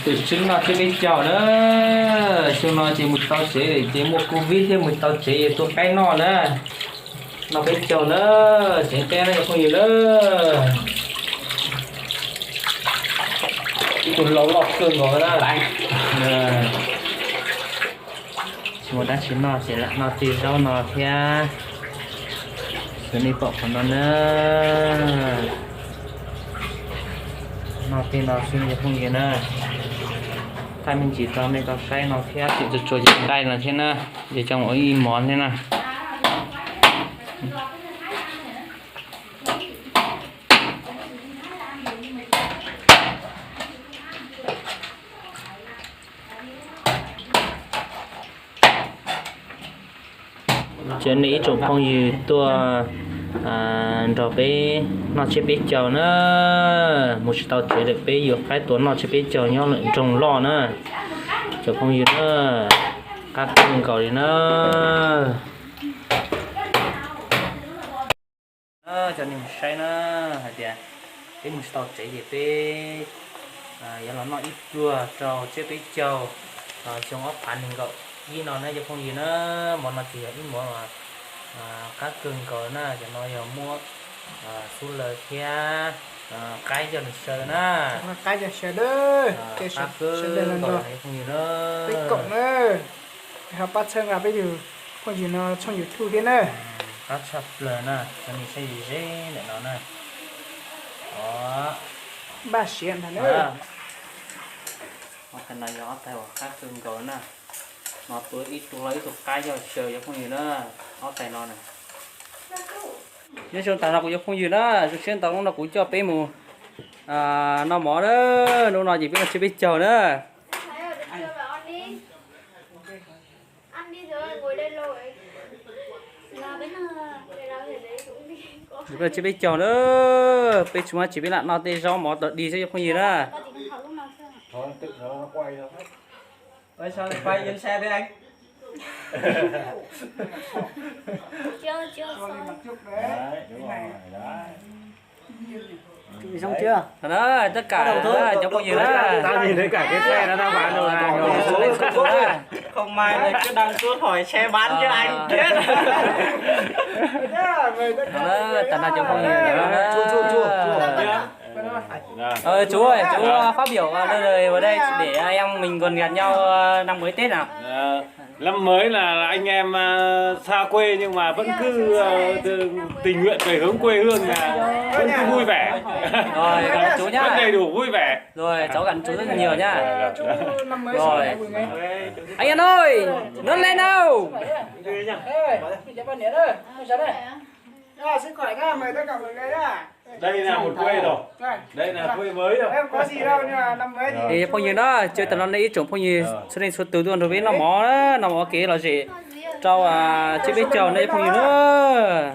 từ trứng nó chơi bên chảo nữa xong nó chỉ một tao chế chỉ một covid thêm một tao chế tôi cái nó nữa nó bên chảo nữa chế cái này không nhiều nữa tụi lâu lọt cơn rồi đó lại một đá chín nó sẽ là nó tì rau nó theo cái này bọc của nó nữa nó tên nó xin được không gì nữa thay mình chỉ cho mình có cái nó theo chỉ được cho đây là thế nào để trong mỗi món thế nào chuyện này trộn không gì tua rồi bé nó chỉ biết chờ nữa một tàu chỉ được bé vừa cái tuần nó chỉ biết chờ nhau lợn trồng lò nữa chờ không gì nữa các con cầu đi nữa cho nên say nữa hả chị cái một tàu chỉ thì bé giờ nó ít chua trâu chỉ biết chờ trong ốc phản hình cậu gì nó này cho không gì nữa món nó chỉ ít món mà các cưng có na cho nó giờ mua su lơ kia cái cho nó sờ na cái cho sờ đó cái các sờ đây là rồi không gì nữa cái cọng nữa họ bắt chân là bây giờ con gì nó trong YouTube thế nữa các sập lơ na cho mình xây gì thế để nó này đó ba xiên thằng nữa hoặc cái này gió theo các cưng có na nó tôi ít tôi lấy tôi cái cho sờ cho không gì nữa nó tay nó này nhưng xong tại sao cũng không gì đó xuyên tao nó cũng cho bé mù nó mỏ đó nó nói gì biết là chưa biết chờ nữa chỉ biết chưa biết chờ nữa bé chúng ta chỉ biết là nó tê rau mỏ đi chứ không gì đó thôi tự nó quay thôi tại sao lại quay trên xe đấy anh chưa đấy đúng rồi đấy xong chưa đó tất cả đó cháu có gì đó tao nhìn thấy cả cái xe nó đang bán rồi không may là cứ đang suốt hỏi xe bán cho anh chết đó tại sao cháu không gì đó chú ơi chú phát biểu lời vào đây để em mình còn gặp nhau năm mới Tết nào năm mới là anh em xa quê nhưng mà vẫn cứ tình nguyện về hướng quê hương là vẫn cứ vui vẻ rồi chú nhá vẫn đầy đủ vui vẻ rồi cháu gần chú rất nhiều nhá rồi anh An ơi lớn lên đâu sức khỏe nha mời tất cả mọi người nhá đây là một quê rồi đây là quê mới rồi em có gì đâu nhưng mà năm mới thì phong nhiêu đó chơi tận này ít trồng phong nhiêu cho nên xuất từ tuần rồi biết nó mỏ đó nó mỏ kia là gì trâu chưa biết trồng đây phong nhiêu nữa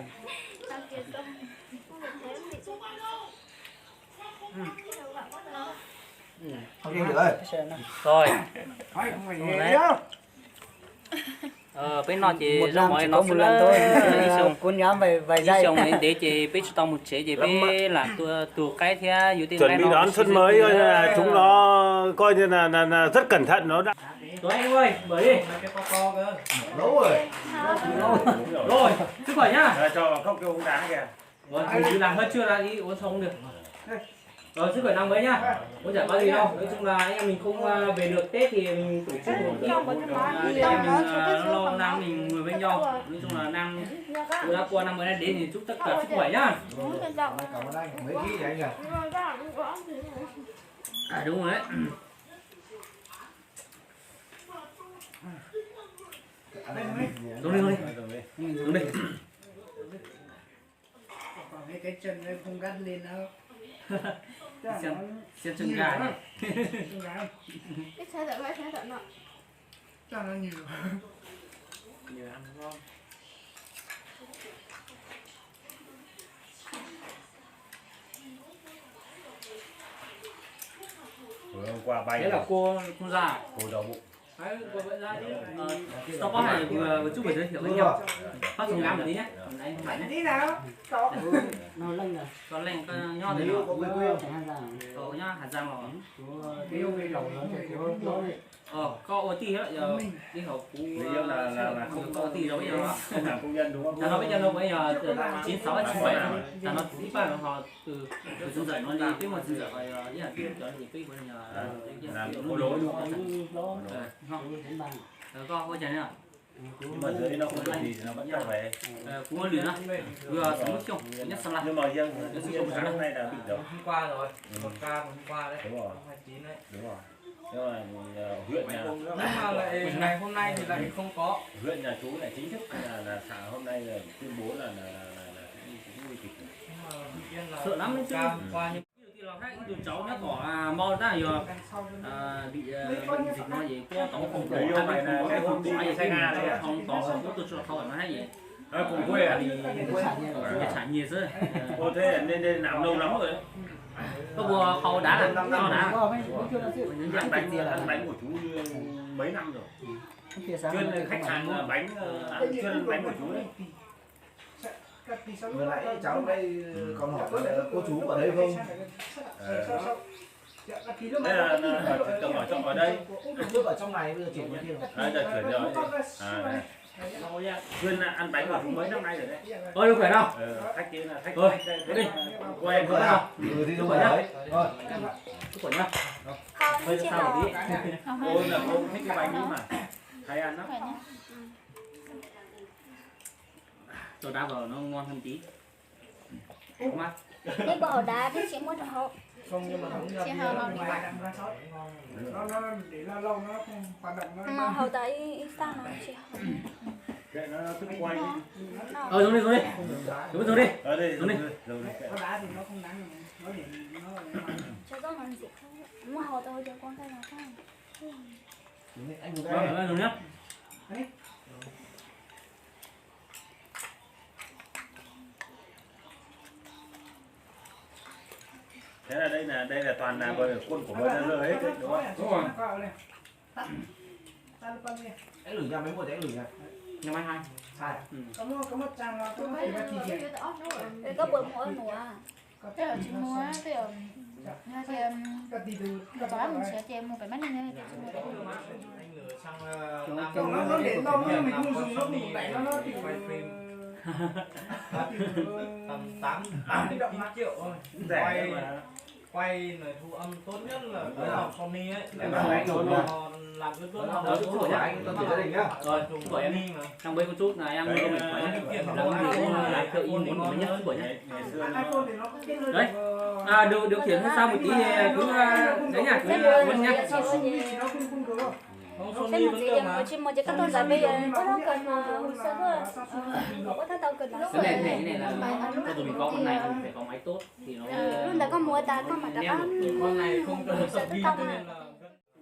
rồi bên nó chỉ ra mọi nó một lần thôi đi xong cuốn nhóm vài giây xong để chị biết tao một chế chị biết là tụ cái theo dự chuẩn bị đón xuân mới coi như là chúng nó coi như là rất cẩn thận nó đã rồi anh ơi bởi đi rồi sức khỏe nhá cho không kêu uống đá kìa rồi mình làm hết chưa ra đi uống xong được rồi sức khỏe năm mới nhá cũng chả có gì đâu nói chung là anh em mình không về được Tết thì mình tổ chức một để em mình lo năm mình ngồi với nhau nói chung là năm đã qua năm mới đến thì chúc tất cả sức khỏe nhá đúng rồi đấy đúng đi cái chân nó không gắt lên đâu xem chân gà này cái xe thận nọ cho nó nhiều nhiều ăn ngon hôm qua bay đấy là cô già cô đầu bụng Stop có này vừa chút về giới thiệu với nhau. Phát dùng ngắm một tí nhé. Anh không phải nhé. Tí nào? Có. nó lên rồi Còn lên con nho thì nó có nhá hạt răng rồi. Có ô tí hết giờ đi học cũ là không có tí đâu bây giờ. không làm công nhân đúng không? Thằng nó bây giờ nó bây giờ 96 97 rồi. Thằng nó tí ba họ từ dần dần nó đi cái mà dần dần rồi như là tiêu cho thì cái bây giờ làm có lỗi đúng không? có có chén nữa. Nhưng mà dưới nó không được gì thì nó vẫn cho về. Cũng có lửa nữa. Vừa sống nước chung nhất sang lại. Nhưng mà riêng sáng hôm nay là bị đâu? Hôm qua rồi, một ca hôm qua đấy. Đúng rồi. 29 đấy. Đúng rồi. Nhưng mà huyện nhà Nhưng mà lại ngày hôm nay thì lại không có. huyện nhà chú lại chính thức là xã hôm nay là tuyên bố là cũng nguy kịch. Sợ lắm đấy chứ. Hôm qua nhưng Tụi cháu nó có mò ra rồi bị bệnh dịch nó gì có tổng phòng tổ hay bệnh phòng cái phòng tổ hay phòng tổ phòng tổ cho khỏi nó hay gì Cùng quê à? cái trải nghiệm rồi Ô thế nên làm lâu lắm rồi đấy. có vừa khâu đá là khâu đá Ăn bánh của chú mấy năm rồi. Chuyên khách hàng bánh chuyên bánh của chú đấy. Vừa nãy cháu mới còn hỏi là cô chú ở đây không? Đây là tưởng ở trong ở đây. Trước ở trong này bây giờ chuyển qua kia rồi. Đây là chuyển rồi. Chuyên ăn bánh của chú mấy năm nay rồi đấy. ôi đâu khỏe đâu Khách kia là khách. rồi đi quay Vừa à? Ừ thì đúng rồi đấy. Rồi. chúc khỏe nhá Không, hơi chị sao đâu. tí Cô là cô thích cái bánh ấy mà. Hay ăn lắm. cho đá vào nó ngon hơn tí không mát Cái bò đá biết chị mua được không? Không nhưng mà không Chị hao nó đi ngoài đằng ra sót. Nó để nó lâu nó không hoạt động nó. Mà hầu tới sao nó chị hao. Kệ nó cứ quay. xuống đi xuống đi Ở đây Đúng đi. rồi. Nó đá thì nó không nắng nó để nó Cho con làm gì không? Mà hầu tới cho con cái nào không? Anh vừa đây. rồi nhá Thế là đây là toàn là quân của bên nó hết đấy, đúng không? Đúng rồi. Anh lửng ra mấy một anh lửng ra. ngày mai hai Sai. Có một trang nó có một cái chi tiết. Để có bữa mỗi mùa. Thế là chị mua thì là chị Cái tí từ tối mình sẽ chị mua cái bánh này thì chị mua anh lừa sang Nam nó để lâu nhưng mình không dùng nó đủ đẩy nó thì quay phim tầm 8 đến 9 triệu thôi. Rẻ mà. Quay này thu âm tốt nhất là cái dòng Sony ấy. Em bảo anh rồi luôn. Làm cái tốt Rồi, hơn. chúc khỏe nhá. Anh tôi gia đình nhá. rồi chúc khỏe em mà. thằng bên một chút là em mình khỏe nhá làm gì cũng là tự ý muốn của mình nhất chúc khỏe nhá Ngày xưa iPhone thì nó cũng kết nối đấy điều khiển sau một tí thì cứ đấy nhá cứ vẫn nhá nó không được đâu. Không Thế Sony mà vẫn chị được em mà. chỉ mua cho các con giải bây giờ có đâu cần hồ sơ thôi. Có thằng tao cần cái này là cho tụi mình có con này thì phải có máy tốt thì nó luôn đã có mua ta có mặt đã có. Con này không cho tập ghi cho nên là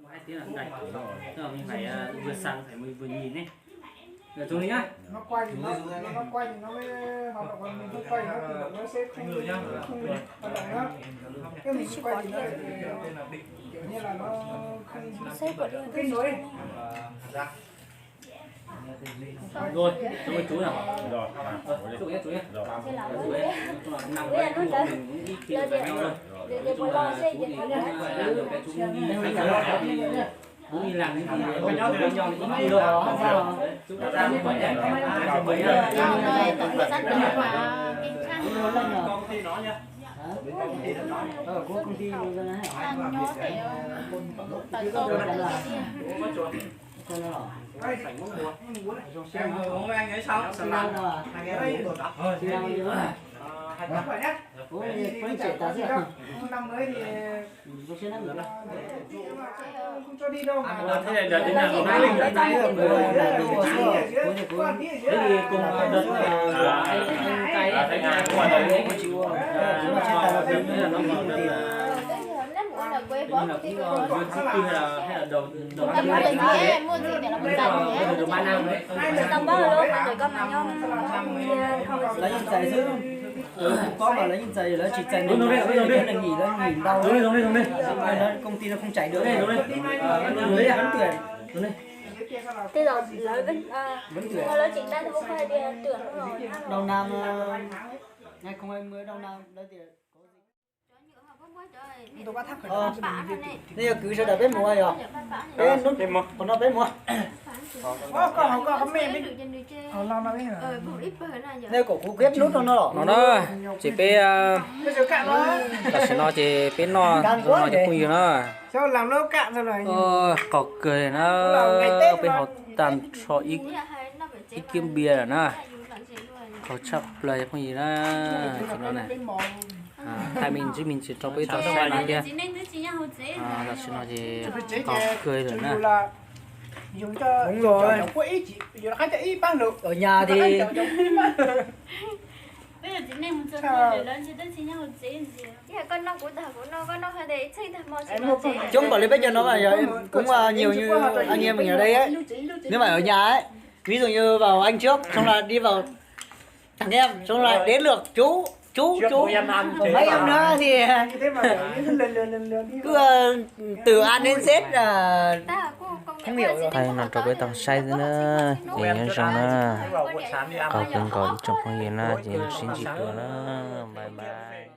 hai tiếng là không đầy tức là mình phải vừa săn phải vừa nhìn ấy rồi chúng nhá Nó quay thì nó quay thì nó mới hoạt động, còn mình không quay nó tự động nó sẽ không người nhá. không hoạt động nữa. Cái mình quay thì nó tên là định kiểu như là nó không Xếp của đi. kết nối. rồi chúng mình chú nào rồi. chú nhé Rồi. Thế là chú với ấy nằm đây mình cũng đi kiếm với nhau rồi để chung là chú thì cũng làm được cái chú đi cũng đi làm cái gì với nhau thì ít đi thôi chúng ta cũng phải để mấy rồi tổng cái sách đó mà kinh khăn công ty nó nhá. của công ty luôn rồi này ăn nhó thì tại sao cho nó lỏ Đây, Em vừa uống với anh ấy xong. xi lăng đâu à anh em đây. xi lăng nữa này Nó phải nhá. ủa quay chạy ta chứ Năm mới thì có xe năng nữa không cho đi đâu mà. Thế này đợt đến là của hai đấy đấy Thế đấy thì cùng đợt anh cái thấy ai cũng vào đấy. chịu nhưng mà là nó còn là quê bỏ là cái cũng vừa trước khi hay là đầu em mua cái gì em mua gì để làm cái gì đầu ba năm đấy tao báo luôn mà để con mà nhau lấy những giày chứ có mà lấy những giày là chỉ giày mình là nghỉ nó nghỉ đau đúng đi nó công ty nó không chạy được đúng đi lưới vẫn tuyển đúng đi thế rồi lợi bên lợi chuyện đây thì không phải đi trường rồi Đầu năm 2020 đầu năm đấy thì tôi có thắc bây giờ cứ sẽ đợi bên mùa rồi bên nó còn nó bên mùa có mẹ biết họ lo nó biết hả đây cổ cú kết nút nó đỏ nó chỉ bé bây giờ cạn nó là sẽ nó chỉ bé nó chỉ quỳ nó sao làm nó cạn rồi này có cười nó bên họ tàn cho ít kim bia rồi nó có chấp lời không gì đó chỉ nó này hai mình chỉ cho bé tao sai này kia là sẽ nó chỉ có cười rồi nè dùng cho đúng rồi có ý chỉ giờ khách ý bán được ở nhà thì bây giờ chị nên một chút rồi lớn chứ chị nhau một gì con nó của nó hay để chơi thật mò chúng bảo lấy bây giờ nó là cũng nhiều như anh em mình ở đây ấy nếu mà ở nhà ấy ví dụ như vào anh trước xong là đi vào thằng em xong là đến lượt chú mấy em nữa thì cứ từ ăn đến Z là không hiểu rồi thầy nó cho bé tao sai nữa thì nhân xong nó có cần có trong phong gì nó chỉ xin chỉ cửa nó bye bye